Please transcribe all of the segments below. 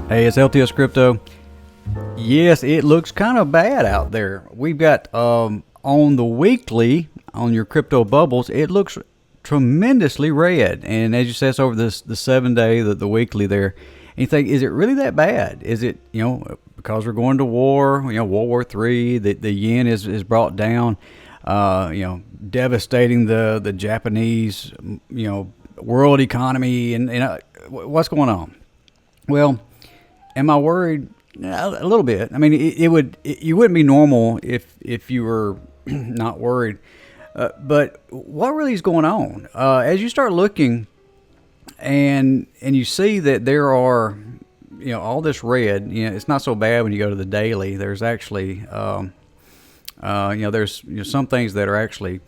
Hey, it's LTS Crypto. Yes, it looks kind of bad out there. We've got on the weekly, on your crypto bubbles, it looks tremendously red. And as you said, it's over the 7 day, the weekly there. And you think, is it really that bad? Is it, because we're going to war, World War III, the yen is brought down, devastating the Japanese, world economy, and what's going on? Well, am I worried? A little bit. I mean, you wouldn't be normal if you were not worried. But what really is going on? As you start looking, and you see that there are, all this red. It's not so bad when you go to the daily. There's actually, there's some things that are actually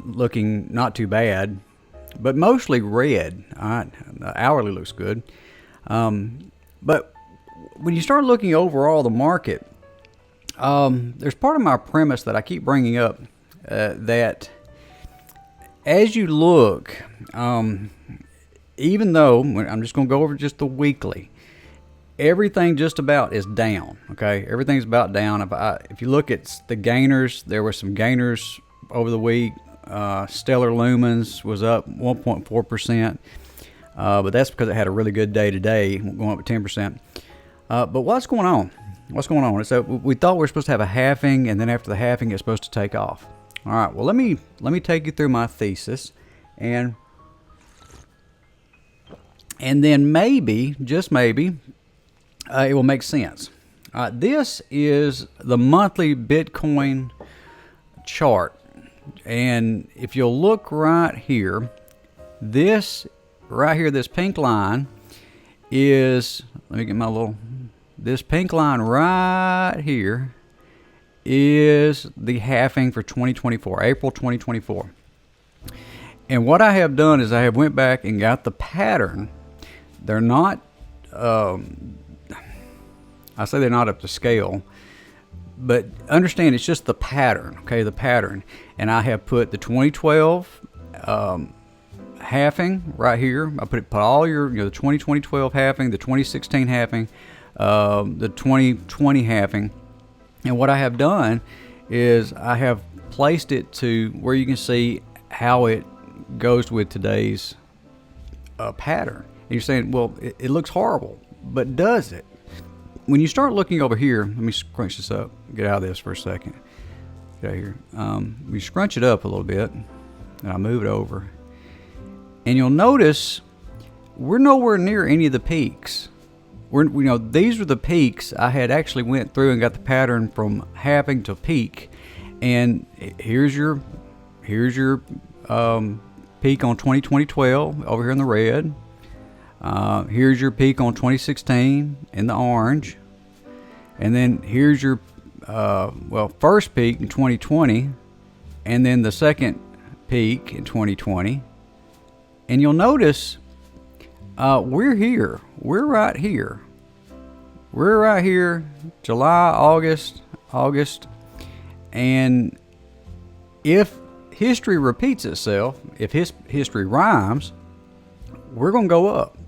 looking not too bad, but mostly red. All right, the hourly looks good, but when you start looking overall the market, there's part of my premise that I keep bringing up, that as you look, even though I'm just going to go over just the weekly, everything just about is down. Okay, everything's about down. If you look at the gainers, there were some gainers over the week. Stellar Lumens was up 1.4%, but that's because it had a really good day today, going up 10%. But what's going on? So we thought we were supposed to have a halving, and then after the halving, it's supposed to take off. All right. Well, let me take you through my thesis, and then maybe, just maybe, it will make sense. This is the monthly Bitcoin chart, and if you'll look right here, this pink line is, let me get my little, this pink line right here is the halving for 2024, April 2024. And what I have done is I have went back and got the pattern. They're not, I say they're not up to scale, but understand it's just the pattern, okay, the pattern. And I have put the 2012 halving right here. I put all your, the 2012 halving, the 2016 halving, the 2020 halving, and what I have done is I have placed it to where you can see how it goes with today's pattern. And you're saying, well, it looks horrible, but does it? When you start looking over here, let me scrunch this up, get out of this for a second. Get out of here. We scrunch it up a little bit, and I move it over. And you'll notice we're nowhere near any of the peaks. These are the peaks. I had actually went through and got the pattern from halving to peak. And here's your peak on 2012 over here in the red. Here's your peak on 2016 in the orange. And then here's your first peak in 2020, and then the second peak in 2020. And you'll notice we're here. We're right here. We're right here, July, August. And if history repeats itself, if history rhymes, we're going to go up.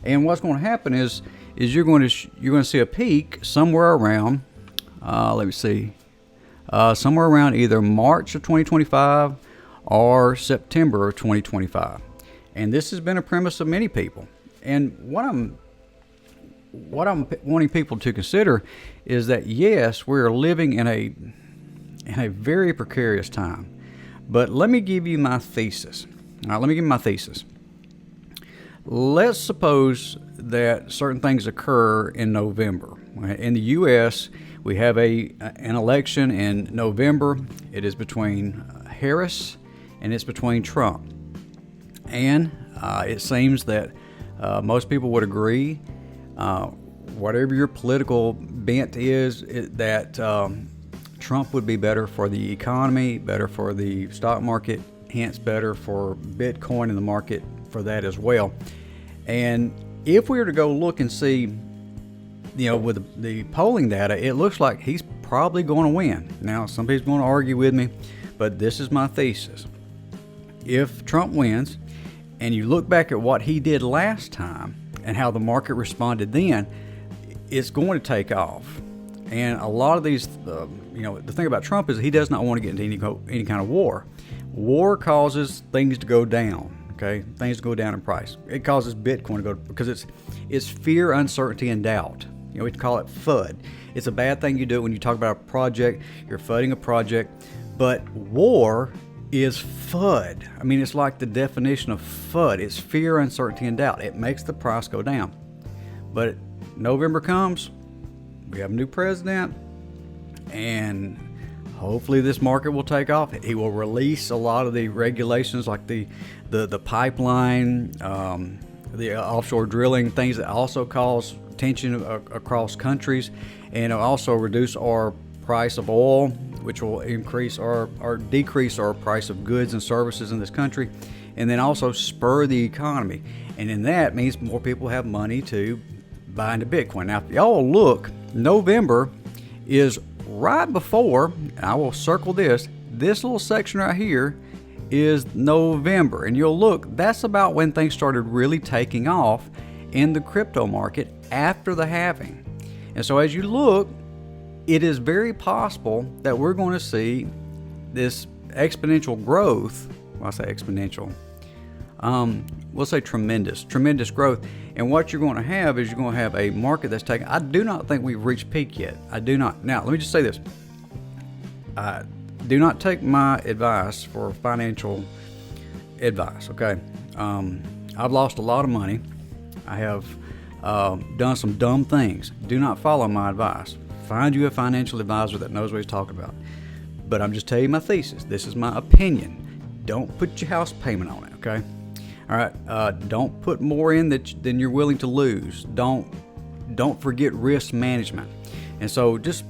And what's going to happen is you're going to see a peak somewhere around, let me see, somewhere around either March of 2025 or September of 2025. And this has been a premise of many people. And what I'm wanting people to consider is that, yes, we're living in a very precarious time. But let me give you my thesis. All right, let me give you my thesis. Let's suppose that certain things occur in November. In the U.S., we have an election in November. It is between Harris and it's between Trump. And it seems that most people would agree, whatever your political bent is, that Trump would be better for the economy, better for the stock market, hence better for Bitcoin in the market for that as well. And if we were to go look and see, with the polling data, it looks like he's probably going to win. Now, some people are going to argue with me, but this is my thesis. If Trump wins, and you look back at what he did last time and how the market responded then, it's going to take off. And a lot of these, the thing about Trump is he does not want to get into any kind of war. War causes things to go down. Okay, things go down in price. It causes Bitcoin to go, because it's fear, uncertainty, and doubt. We call it FUD. It's a bad thing you do when you talk about a project. You're FUDing a project, but war is FUD. I mean, it's like the definition of FUD. It's fear, uncertainty, and doubt. It makes the price go down. But November comes, we have a new president, and hopefully this market will take off. He will release a lot of the regulations, like the pipeline, the offshore drilling, things that also cause tension across countries, and it'll also reduce our price of oil, which will increase or decrease our price of goods and services in this country, and then also spur the economy. And then that means more people have money to buy into Bitcoin. Now, if y'all look, November is right before, and I will circle this little section right here is November, and you'll look, that's about when things started really taking off in the crypto market after the halving. And so as you look, it is very possible that we're going to see this exponential growth. Well, I say exponential, we'll say tremendous growth. And what you're going to have is you're going to have a market that's taking, I do not think we've reached peak yet. I do not. Now, let me just say this. Do not take my advice for financial advice, okay? I've lost a lot of money. I have done some dumb things. Do not follow my advice. Find you a financial advisor that knows what he's talking about. But I'm just telling you my thesis. This is my opinion. Don't put your house payment on it, okay? All right. Don't put more in than you're willing to lose. Don't forget risk management. And so just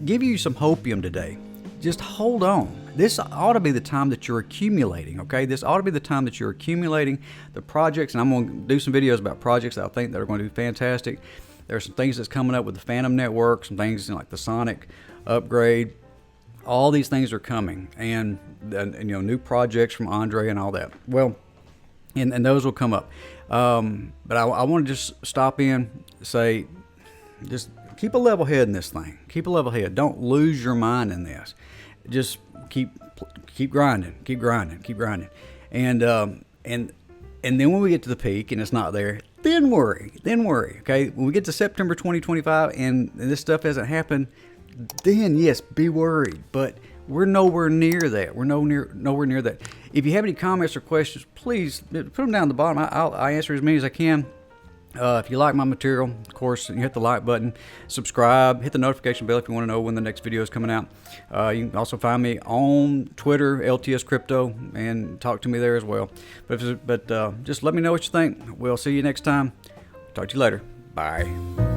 give you some hopium today. Just hold on. This ought to be the time that you're accumulating, okay? This ought to be the time that you're accumulating the projects, and I'm going to do some videos about projects that I think that are going to do fantastic. There's some things that's coming up with the Phantom Network, some things like the Sonic upgrade. All these things are coming, and new projects from Andre and all that. Well, and those will come up. But I want to just stop in, say, just keep a level head in this thing. Keep a level head. Don't lose your mind in this. Just keep grinding, and then when we get to the peak and it's not there, then worry. Okay, when we get to September 2025 and this stuff hasn't happened, then yes, be worried. But we're nowhere near that. We're nowhere near that. If you have any comments or questions, please put them down at the bottom. I'll answer as many as I can. If you like my material, of course, you hit the like button, subscribe, hit the notification bell if you want to know when the next video is coming out. You can also find me on Twitter, LTS Crypto, and talk to me there as well. But just let me know what you think. We'll see you next time. Talk to you later. Bye.